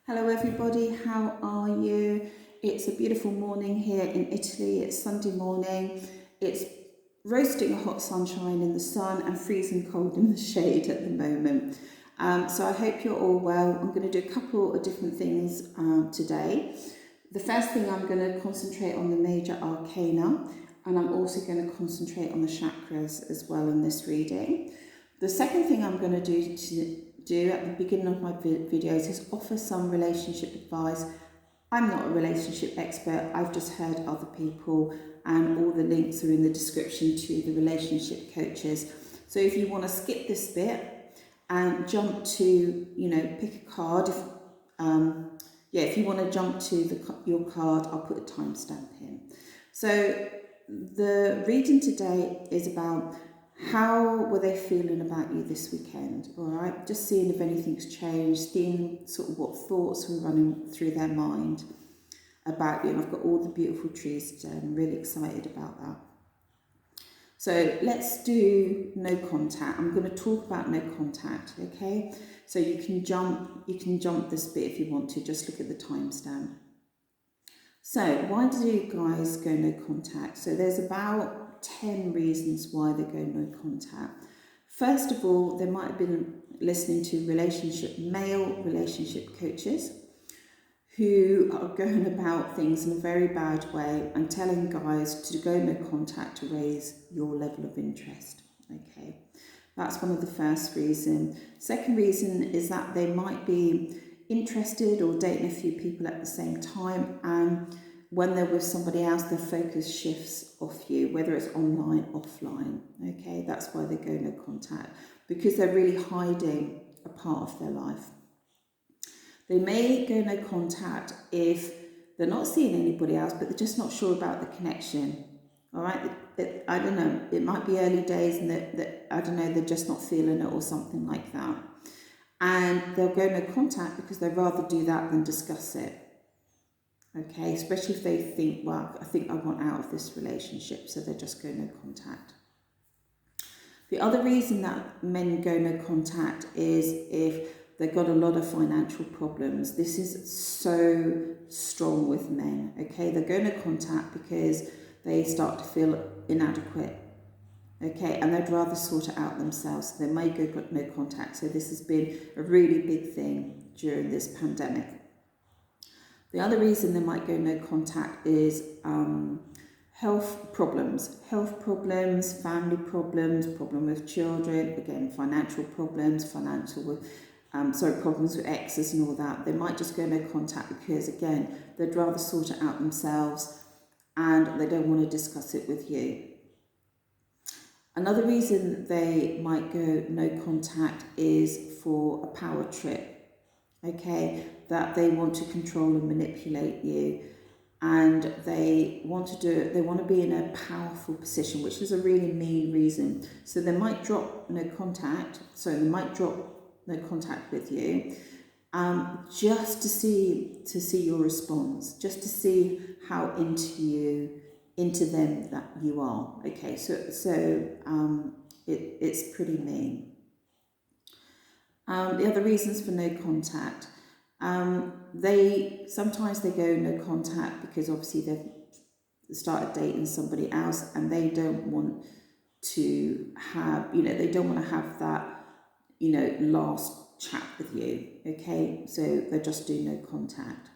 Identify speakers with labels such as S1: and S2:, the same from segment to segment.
S1: Hello everybody, how are you? It's a beautiful morning here in Italy. It's Sunday morning. It's roasting hot sunshine in the sun and freezing cold in the shade at the moment. So I hope you're all well. I'm going to do a couple of different things today. The first thing, I'm going to concentrate on the major arcana, and I'm also going to concentrate on the chakras as well in this reading. The second thing I'm going to do at the beginning of my videos is offer some relationship advice. I'm not a relationship expert, I've just heard other people, and all the links are in the description to the relationship coaches. So if you want to skip this bit and jump to, pick a card, if you want to jump to your card, I'll put a timestamp in. So the reading today is about how were they feeling about you this weekend, all right? Just seeing if anything's changed, seeing sort of what thoughts were running through their mind about you. And I've got all the beautiful trees today. I'm really excited about that. So let's do no contact. I'm going to talk about no contact, okay? So you can jump this bit if you want to, just look at the timestamp. So why do you guys go no contact? So there's about 10 reasons why they go no contact. First of all, they might have been listening to male relationship coaches who are going about things in a very bad way and telling guys to go no contact to raise your level of interest. Okay, that's one of the first reasons. Second reason is that they might be interested or dating a few people at the same time, and when they're with somebody else, their focus shifts off you, whether it's online, offline. Okay, that's why they go no contact, because they're really hiding a part of their life. They may go no contact if they're not seeing anybody else, but they're just not sure about the connection. All right, I don't know, it might be early days and I don't know, they're just not feeling it or something like that. And they'll go no contact because they'd rather do that than discuss it. Okay, especially if they think, well, I think I want out of this relationship, so they just go no contact. The other reason that men go no contact is if they've got a lot of financial problems. This is so strong with men, okay? They go no contact because they start to feel inadequate, okay? And they'd rather sort it out themselves. So they may go no contact. So this has been a really big thing during this pandemic. The other reason they might go no contact is health problems, family problems, problem with children, again, financial problems, problems with exes and all that. They might just go no contact because, again, they'd rather sort it out themselves and they don't want to discuss it with you. Another reason they might go no contact is for a power trip. Okay, that they want to control and manipulate you, and they want to do it, they want to be in a powerful position, which is a really mean reason. So they might drop no contact, with you, just to see your response, just to see how into them that you are. Okay, it's pretty mean. The other reasons for no contact, sometimes they go no contact because obviously they've started dating somebody else and they don't want to have, that, last chat with you, okay? So they just do no contact.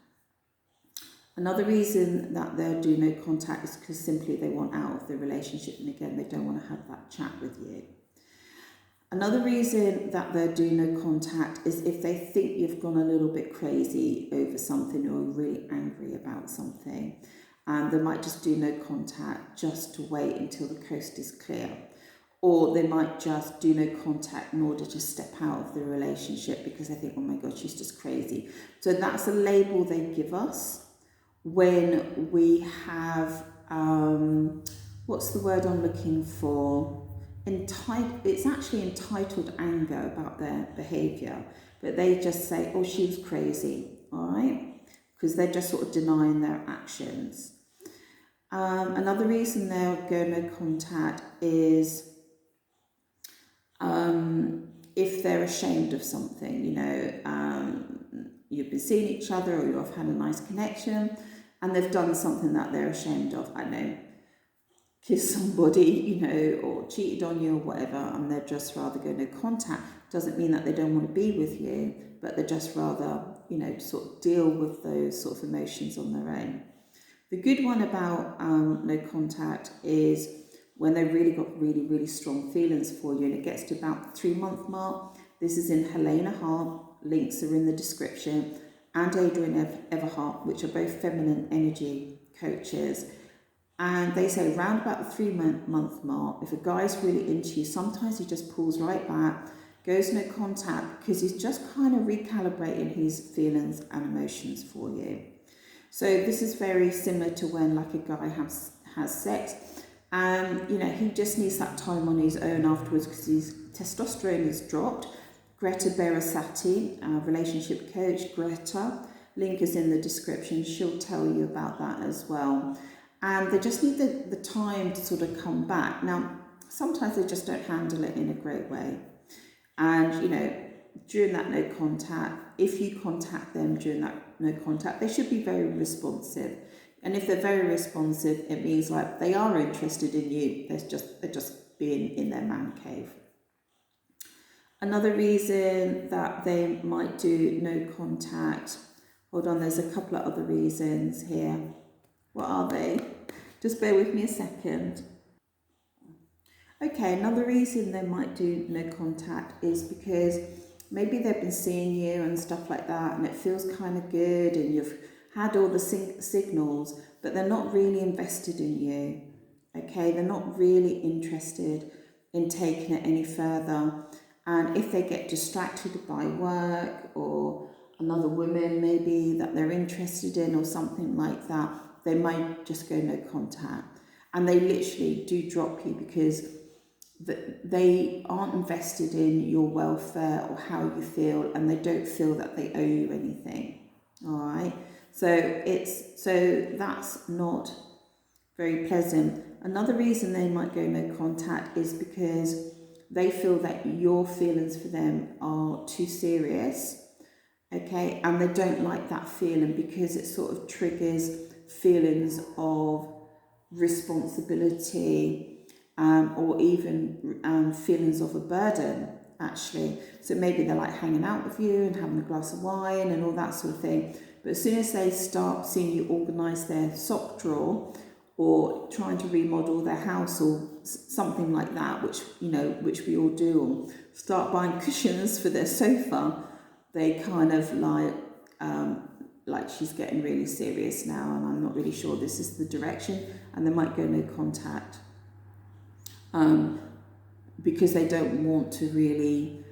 S1: Another reason that they'll do no contact is because simply they want out of the relationship, and again, they don't want to have that chat with you. Another reason that they'll do no contact is if they think you've gone a little bit crazy over something or really angry about something. And they might just do no contact just to wait until the coast is clear. Or they might just do no contact in order to step out of the relationship because they think, oh my God, she's just crazy. So that's a label they give us when we have, what's the word I'm looking for? It's actually entitled anger about their behaviour, but they just say, oh, she was crazy, all right? Because they're just sort of denying their actions. Another reason they'll go no contact is if they're ashamed of something, you've been seeing each other, or you've had a nice connection, and they've done something that they're ashamed of. I know, kissed somebody, or cheated on you or whatever, and they'd just rather go no contact. Doesn't mean that they don't want to be with you, but they'd just rather, sort of deal with those sort of emotions on their own. The good one about no contact is when they've really got really, really strong feelings for you, and it gets to about the 3-month mark. This is in Helena Hart, links are in the description, and Adrian Everhart, which are both feminine energy coaches. And they say around about the 3-month mark, if a guy's really into you, sometimes he just pulls right back, goes no contact, because he's just kind of recalibrating his feelings and emotions for you. So this is very similar to when like a guy has sex, and he just needs that time on his own afterwards because his testosterone has dropped. Greta Berasati, our relationship coach, Greta, link is in the description. She'll tell you about that as well. And they just need the time to sort of come back. Now, sometimes they just don't handle it in a great way. And, during that no contact, if you contact them during that no contact, they should be very responsive. And if they're very responsive, it means like they are interested in you. They're just being in their man cave. Another reason that they might do no contact, hold on, there's a couple of other reasons here. What are they? Just bear with me a second. Okay, another reason they might do no contact is because maybe they've been seeing you and stuff like that, and it feels kind of good, and you've had all the signals, but they're not really invested in you. Okay, they're not really interested in taking it any further. And if they get distracted by work or another woman maybe that they're interested in or something like that, they might just go no contact. And they literally do drop you because they aren't invested in your welfare or how you feel, and they don't feel that they owe you anything. All right. So that's not very pleasant. Another reason they might go no contact is because they feel that your feelings for them are too serious, okay, and they don't like that feeling because it sort of triggers feelings of responsibility, or even feelings of a burden, actually. So maybe they're like hanging out with you and having a glass of wine and all that sort of thing. But as soon as they start seeing you organise their sock drawer or trying to remodel their house or something like that, which we all do, or start buying cushions for their sofa, they kind of like she's getting really serious now, and I'm not really sure this is the direction, and they might go no contact because they don't want to really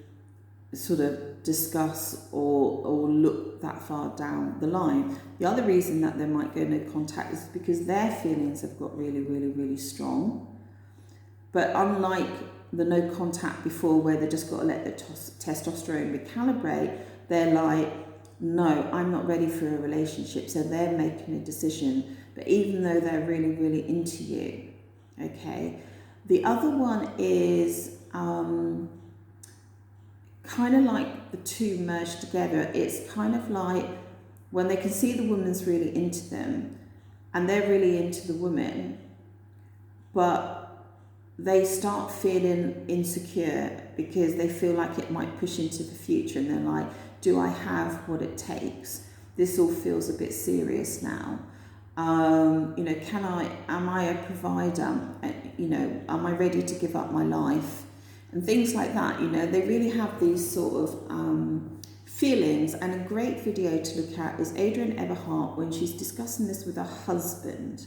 S1: sort of discuss or look that far down the line. The other reason that they might go no contact is because their feelings have got really, really, really strong. But unlike the no contact before, where they just got to let their testosterone recalibrate, they're like, no, I'm not ready for a relationship. So they're making a decision. But even though they're really, really into you, okay. The other one is kind of like the two merged together. It's kind of like when they can see the woman's really into them and they're really into the woman, but they start feeling insecure because they feel like it might push into the future, and they're like, do I have what it takes? This all feels a bit serious now. Am I a provider? Am I ready to give up my life? And things like that, they really have these sort of feelings. And a great video to look at is Adrian Everhart when she's discussing this with her husband,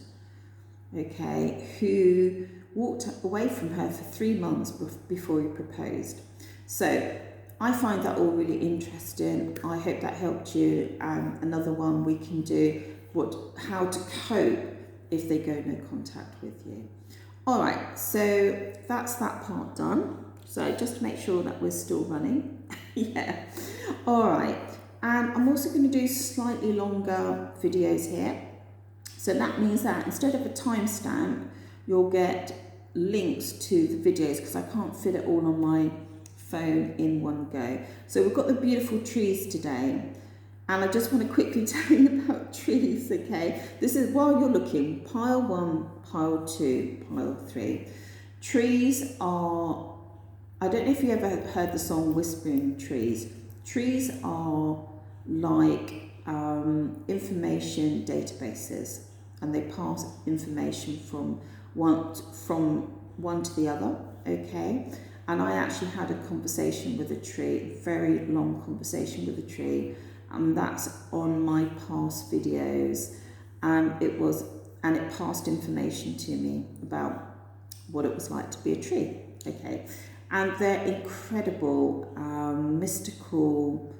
S1: okay, who walked away from her for 3 months before he proposed. So I find that all really interesting. I hope that helped you. Another one we can do, how to cope if they go no contact with you. All right, so that's that part done. So just to make sure that we're still running. Yeah. All right. And I'm also going to do slightly longer videos here. So that means that instead of a timestamp, you'll get links to the videos because I can't fit it all on my phone in one go. So we've got the beautiful trees today. And I just want to quickly tell you about trees, okay? This is, while you're looking, pile 1, pile 2, pile 3. Trees are, I don't know if you ever heard the song Whispering Trees. Trees are like information databases, and they pass information from one to the other, okay? And I actually had a conversation with a tree, a very long conversation with a tree, and that's on my past videos, and it passed information to me about what it was like to be a tree, okay? And they're incredible, mystical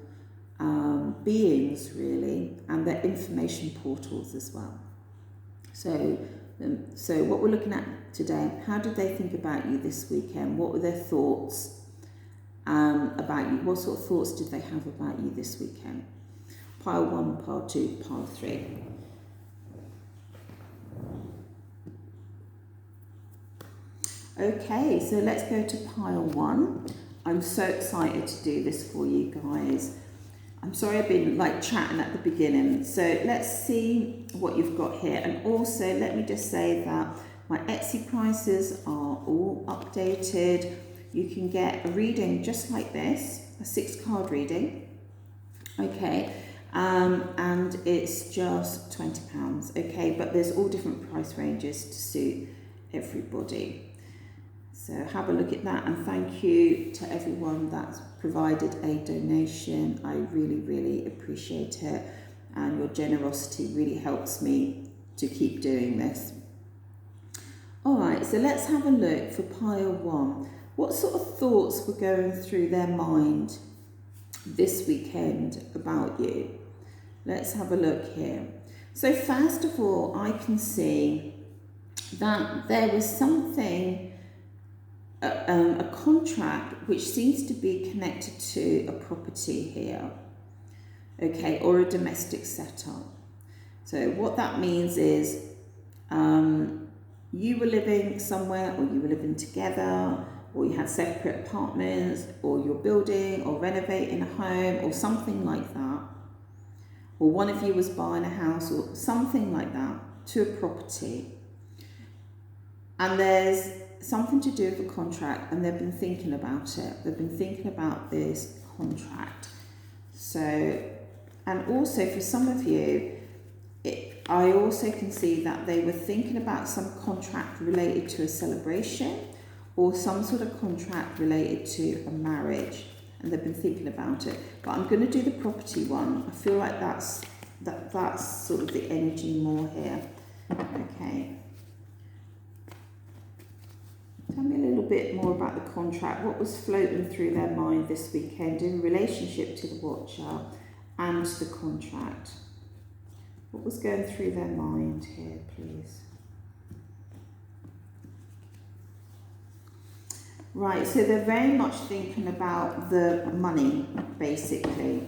S1: beings, really, and they're information portals as well. So what we're looking at today, how did they think about you this weekend? What were their thoughts about you? What sort of thoughts did they have about you this weekend? Pile 1, pile 2, pile 3. Okay, so let's go to pile 1. I'm so excited to do this for you guys. I'm sorry I've been like chatting at the beginning. So let's see what you've got here. And also let me just say that my Etsy prices are all updated. You can get a reading just like this, a 6-card reading. Okay. And it's just £20, okay, but there's all different price ranges to suit everybody. So have a look at that, and thank you to everyone that's provided a donation. I really, really appreciate it, and your generosity really helps me to keep doing this. All right, so let's have a look for pile 1. What sort of thoughts were going through their mind this weekend about you? Let's have a look here. So first of all, I can see that there was something, a contract which seems to be connected to a property here, okay, or a domestic setup. So what that means is you were living somewhere, or you were living together, or you had separate apartments, or you're building or renovating a home or something like that. Or one of you was buying a house or something like that to a property. And there's something to do with a contract, and they've been thinking about it. They've been thinking about this contract. So, and also for some of you, I also can see that they were thinking about some contract related to a celebration or some sort of contract related to a marriage. And they've been thinking about it. But I'm going to do the property one. I feel like that's sort of the energy more here. Okay. Tell me a little bit more about the contract. What was floating through their mind this weekend in relationship to the Watcher and the contract? What was going through their mind here, please? Right, so they're very much thinking about the money, basically.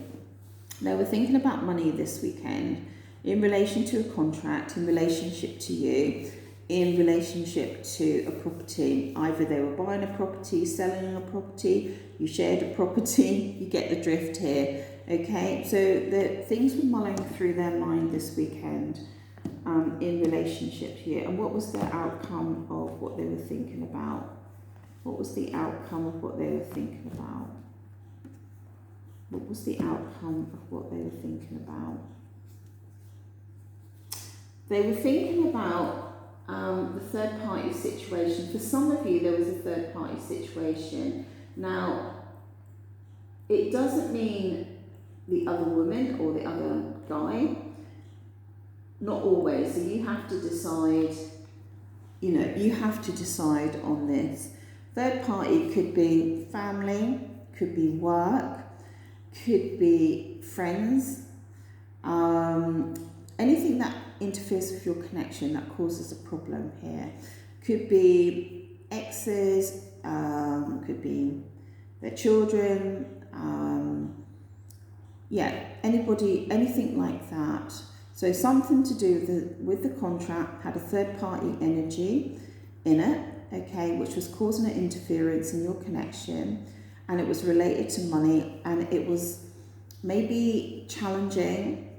S1: They were thinking about money this weekend in relation to a contract, in relationship to you, in relationship to a property. Either they were buying a property, selling a property, you shared a property, you get the drift here, okay? So the things were mulling through their mind this weekend in relationship to you. And what was the outcome of what they were thinking about? What was the outcome of what they were thinking about? What was the outcome of what they were thinking about? They were thinking about the third party situation. For some of you, there was a third party situation. Now, it doesn't mean the other woman or the other guy. Not always. So you have to decide, you have to decide on this. Third party could be family, could be work, could be friends, anything that interferes with your connection that causes a problem here. Could be exes, could be their children, anybody, anything like that. So something to do with the contract had a third party energy in it, okay, which was causing an interference in your connection, and it was related to money, and it was maybe challenging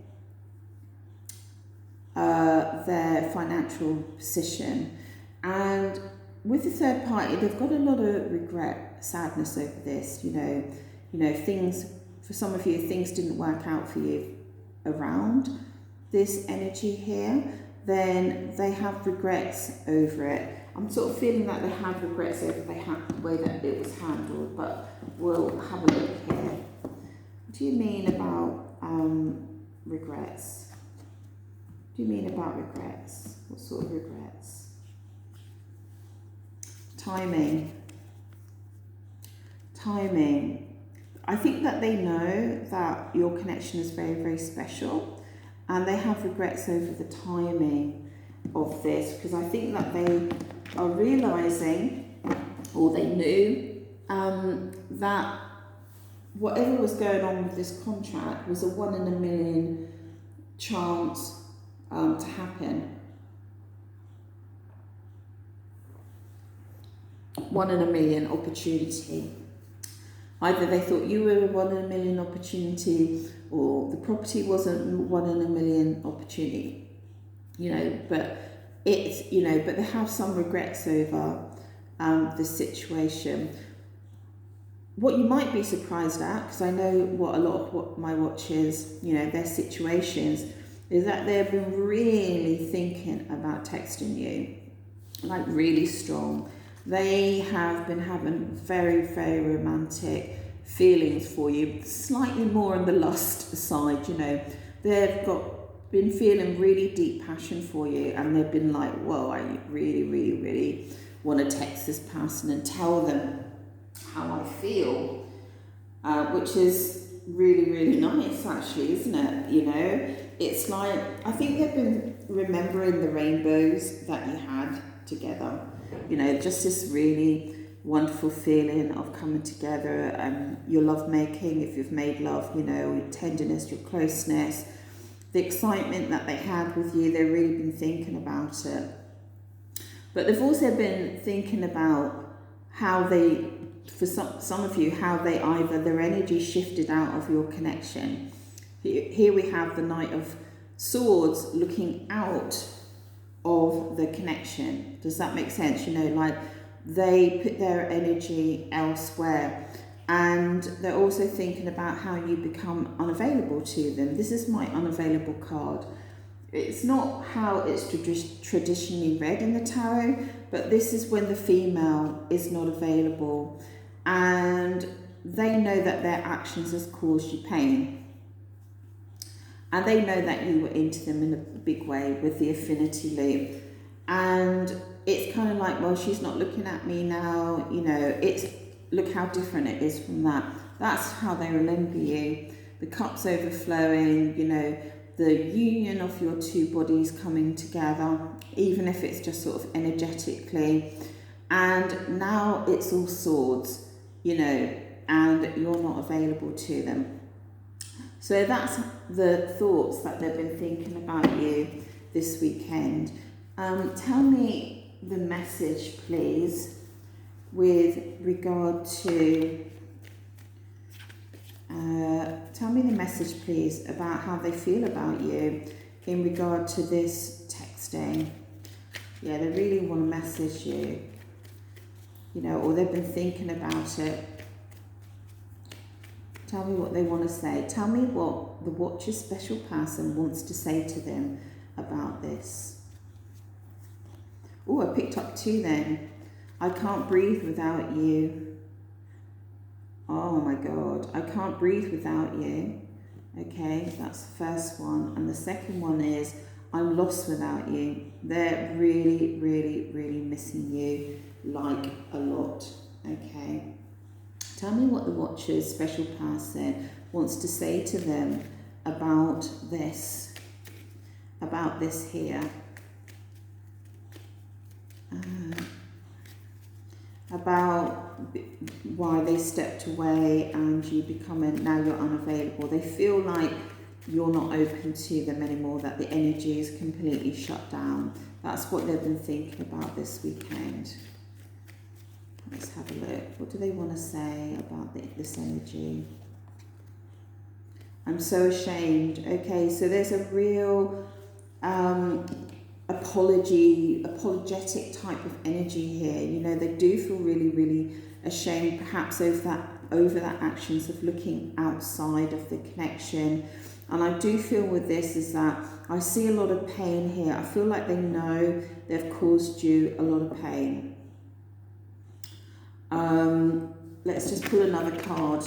S1: their financial position. And with the third party, they've got a lot of regret, sadness over this. Things, for some of you, things didn't work out for you around this energy here, then they have regrets over it. I'm sort of feeling that they have regrets over the way that it was handled, but we'll have a look here. What do you mean about regrets? What do you mean about regrets? What sort of regrets? Timing. I think that they know that your connection is very, very special, and they have regrets over the timing of this, because I think that they are realizing, or they knew, that whatever was going on with this contract was a 1 in a million chance to happen. 1 in a million opportunity. Either they thought you were a 1 in a million opportunity, or the property wasn't 1 in a million opportunity. But it's, but they have some regrets over the situation. What you might be surprised at, because I know what a lot of what my watchers, their situations, is that they've been really thinking about texting you, like really strong. They have been having very, very romantic feelings for you, slightly more on the lust side, They've been feeling really deep passion for you, and they've been like, whoa, I really, really, really want to text this person and tell them how I feel, which is really, really nice, actually, isn't it? It's like, I think they've been remembering the rainbows that you had together. Just this really wonderful feeling of coming together, and your love making, if you've made love, your tenderness, your closeness, the excitement that they had with you. They've really been thinking about it. But they've also been thinking about how they, for some of you, how they either their energy shifted out of your connection. Here we have the Knight of Swords looking out of the connection. Does that make sense? Like they put their energy elsewhere, and they're also thinking about how you become unavailable to them. This is my unavailable card. It's not how it's traditionally read in the tarot, but this is when the female is not available, and they know that their actions has caused you pain. And they know that you were into them in a big way with the affinity loop. And it's kind of like, well, she's not looking at me now. It's, look how different it is from that. That's how they remember you. The cup's overflowing, the union of your two bodies coming together, even if it's just sort of energetically. And now it's all swords, and you're not available to them. So that's the thoughts that they've been thinking about you this weekend. Tell me the message, please, with regard to, tell me the message, please, about how they feel about you in regard to this texting. Yeah, they really want to message you, or they've been thinking about it. Tell me what they want to say. Tell me what the Watcher's special person wants to say to them about this. Oh, I picked up 2 then. I can't breathe without you. Oh my God, I can't breathe without you. Okay, that's the first one. And the second one is, I'm lost without you. They're really, really, really missing you, like a lot. Okay. Tell me what the Watcher's special person wants to say to them about this here. About why they stepped away and you becoming, now you're unavailable. They feel like you're not open to them anymore, that the energy is completely shut down. That's what they've been thinking about this weekend. Let's have a look. What do they want to say about this energy? I'm so ashamed. Okay, so there's a real apologetic type of energy here. You know, they do feel really, really ashamed, perhaps over that actions of looking outside of the connection. And I do feel with this is that I see a lot of pain here. I feel like they know they've caused you a lot of pain. Let's just pull another card.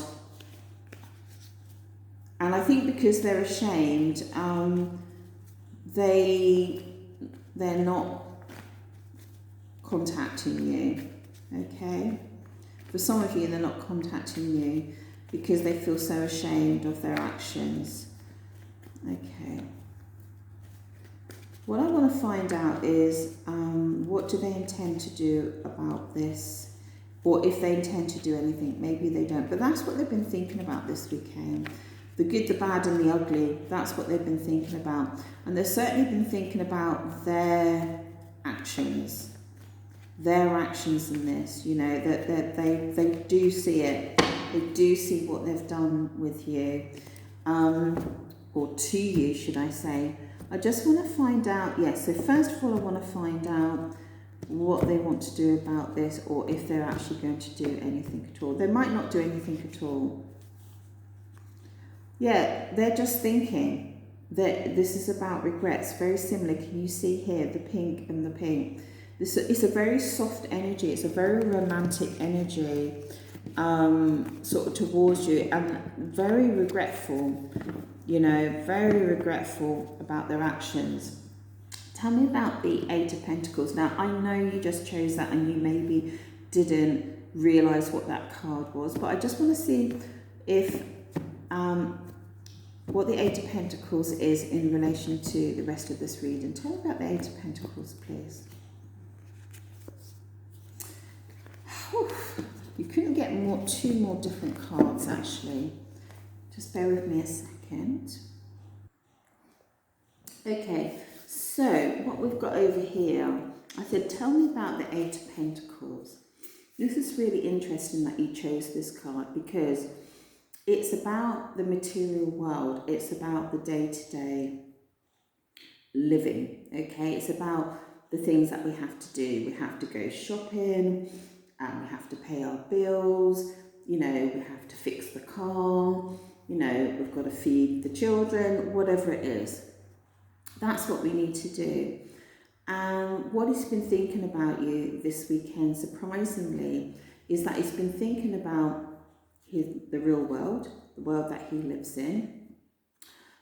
S1: And I think because they're ashamed, they're not contacting you, okay? For some of you, they're not contacting you because they feel so ashamed of their actions. Okay. What I want to find out is what do they intend to do about this? Or if they intend to do anything, maybe they don't. But that's what they've been thinking about this weekend. The good, the bad and the ugly, that's what they've been thinking about. And they've certainly been thinking about their actions in this, you know, that they do see it. They do see what they've done with you, or to you, should I say. I just want to find out, yes, so first of all, I want to find out what they want to do about this, or if they're actually going to do anything at all. They might not do anything at all. Yeah, they're just thinking that this is about regrets. Very similar. Can you see here the pink and the pink? This is a very soft energy. It's a very romantic energy, sort of towards you, and very regretful. You know, very regretful about their actions. Tell me about the Eight of Pentacles. Now, I know you just chose that and you maybe didn't realise what that card was, but I just want to see if what the Eight of Pentacles is in relation to the rest of this reading. Tell me about the Eight of Pentacles, please. Whew. You couldn't get two more different cards, actually. Just bear with me a second. Okay, so what we've got over here, I said, tell me about the Eight of Pentacles. This is really interesting that you chose this card because it's about the material world. It's about the day-to-day living, okay? It's about the things that we have to do. We have to go shopping, we have to pay our bills, you know, we have to fix the car, you know, we've got to feed the children, whatever it is. That's what we need to do. And what he's been thinking about you this weekend, surprisingly, is that he's been thinking about the real world, the world that he lives in,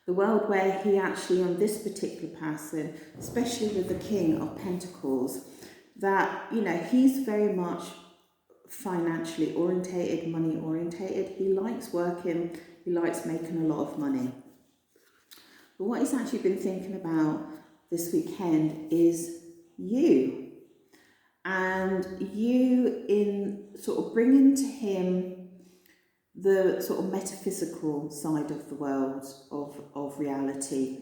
S1: the world where he actually, on this particular person, especially with the King of Pentacles, that, you know, he's very much financially orientated, money orientated. He likes working, he likes making a lot of money. But what he's actually been thinking about this weekend is you. And you in sort of bringing to him the sort of metaphysical side of the world, of reality.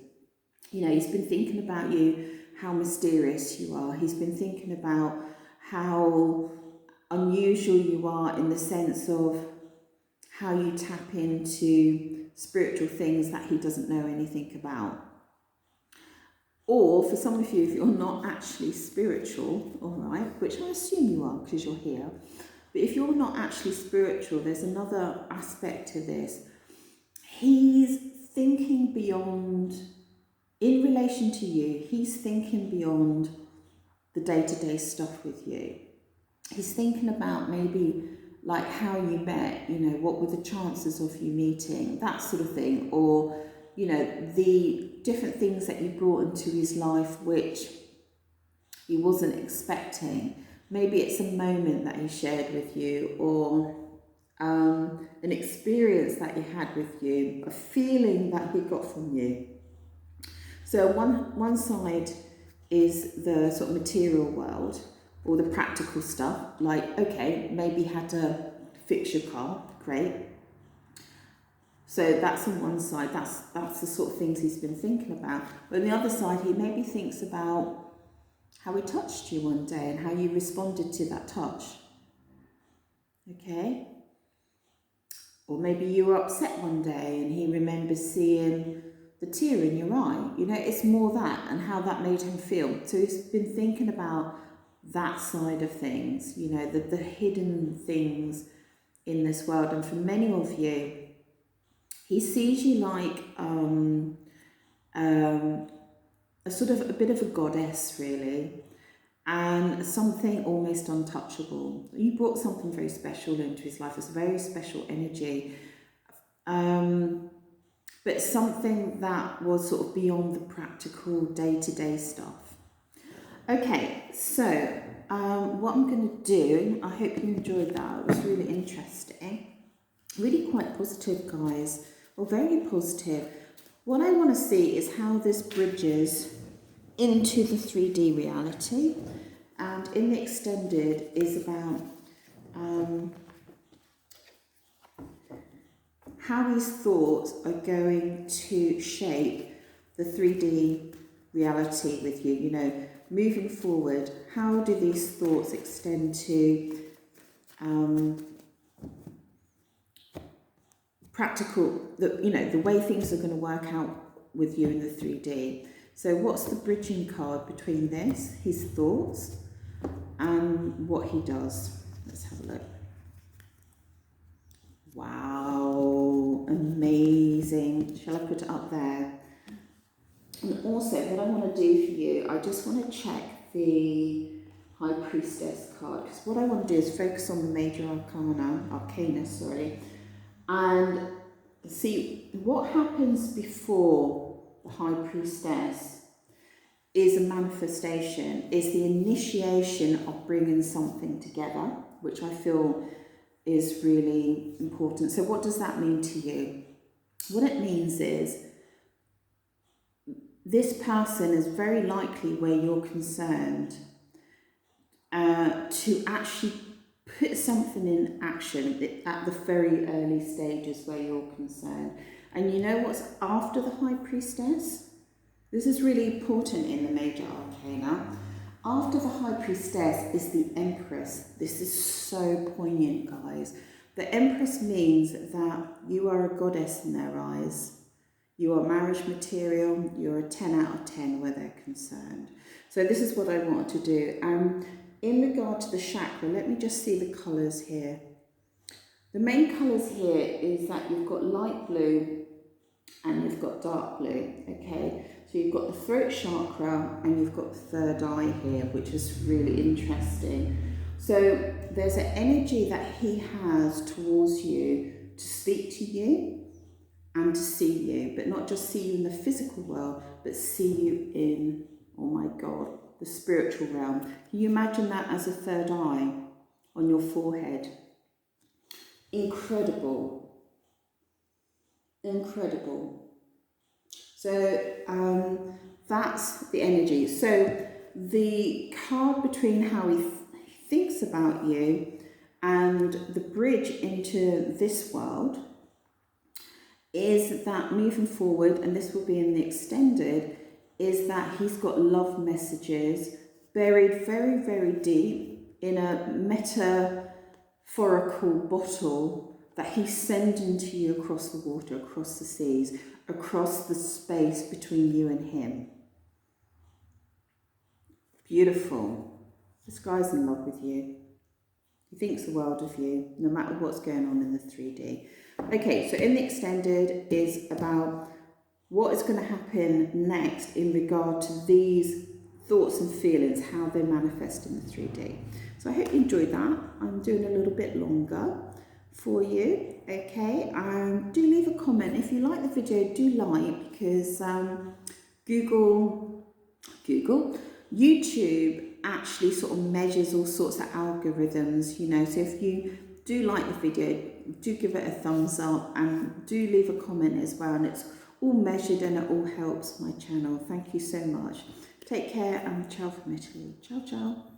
S1: You know, he's been thinking about you, how mysterious you are. He's been thinking about how unusual you are in the sense of how you tap into spiritual things that he doesn't know anything about. Or for some of you, if you're not actually spiritual, all right, which I assume you are because you're here, but if you're not actually spiritual, there's another aspect to this. He's thinking beyond, in relation to you, he's thinking beyond the day-to-day stuff with you. He's thinking about maybe like how you met, you know, what were the chances of you meeting, that sort of thing, or, you know, the different things that you brought into his life which he wasn't expecting. Maybe it's a moment that he shared with you, or an experience that he had with you, a feeling that he got from you. So one side is the sort of material world, or the practical stuff, like, okay, maybe you had to fix your car, great. So that's on one side, that's the sort of things he's been thinking about. But on the other side, he maybe thinks about how he touched you one day and how you responded to that touch. Okay? Or maybe you were upset one day and he remembers seeing the tear in your eye. You know, it's more that and how that made him feel. So he's been thinking about that side of things, you know, the hidden things in this world. And for many of you, he sees you like a sort of a bit of a goddess, really, and something almost untouchable. You brought something very special into his life. It's a very special energy, but something that was sort of beyond the practical day-to-day stuff. Okay, so what I'm going to do, I hope you enjoyed that. It was really interesting. Really quite positive, guys. Well, very positive. What I want to see is how this bridges into the 3D reality, and in the extended is about how his thoughts are going to shape the 3D reality with you. You know, moving forward, how do these thoughts extend to practical, the way things are going to work out with you in the 3D. So what's the bridging card between this, his thoughts, and what he does? Let's have a look. Wow, amazing. Shall I put it up there? And also, what I want to do for you, I just want to check the High Priestess card, because what I want to do is focus on the major arcana, and see what happens before the High Priestess is a manifestation, is the initiation of bringing something together, which I feel is really important. So what does that mean to you? What it means is this person is very likely, where you're concerned, to actually put something in action at the very early stages where you're concerned. And you know what's after the High Priestess? This is really important in the major arcana. After the High Priestess is the Empress. This is so poignant, guys. The Empress means that you are a goddess in their eyes. You are marriage material. You're a 10 out of 10 where they're concerned. So this is what I want to do. In regard to the chakra, let me just see the colours here. The main colours here is that you've got light blue and you've got dark blue, okay? So you've got the throat chakra and you've got the third eye here, which is really interesting. So there's an energy that he has towards you to speak to you and to see you, but not just see you in the physical world, but see you in, oh my God, the spiritual realm. Can you imagine that as a third eye on your forehead? Incredible. Incredible. So that's the energy. So the card between how he thinks about you and the bridge into this world is that moving forward, and this will be in the extended, is that he's got love messages buried very, very deep in a metaphorical bottle that he's sending to you across the water, across the seas, across the space between you and him. Beautiful. This guy's in love with you. He thinks the world of you, no matter what's going on in the 3D. Okay, so in the extended is about what is going to happen next in regard to these thoughts and feelings, how they manifest in the 3D. So I hope you enjoyed that. I'm doing a little bit longer for you, okay? And do leave a comment. If you like the video, do like, because YouTube actually sort of measures all sorts of algorithms, you know, so if you do like the video, do give it a thumbs up and do leave a comment as well, and it's all measured and it all helps my channel. Thank you so much. Take care and ciao from Italy. Ciao, ciao.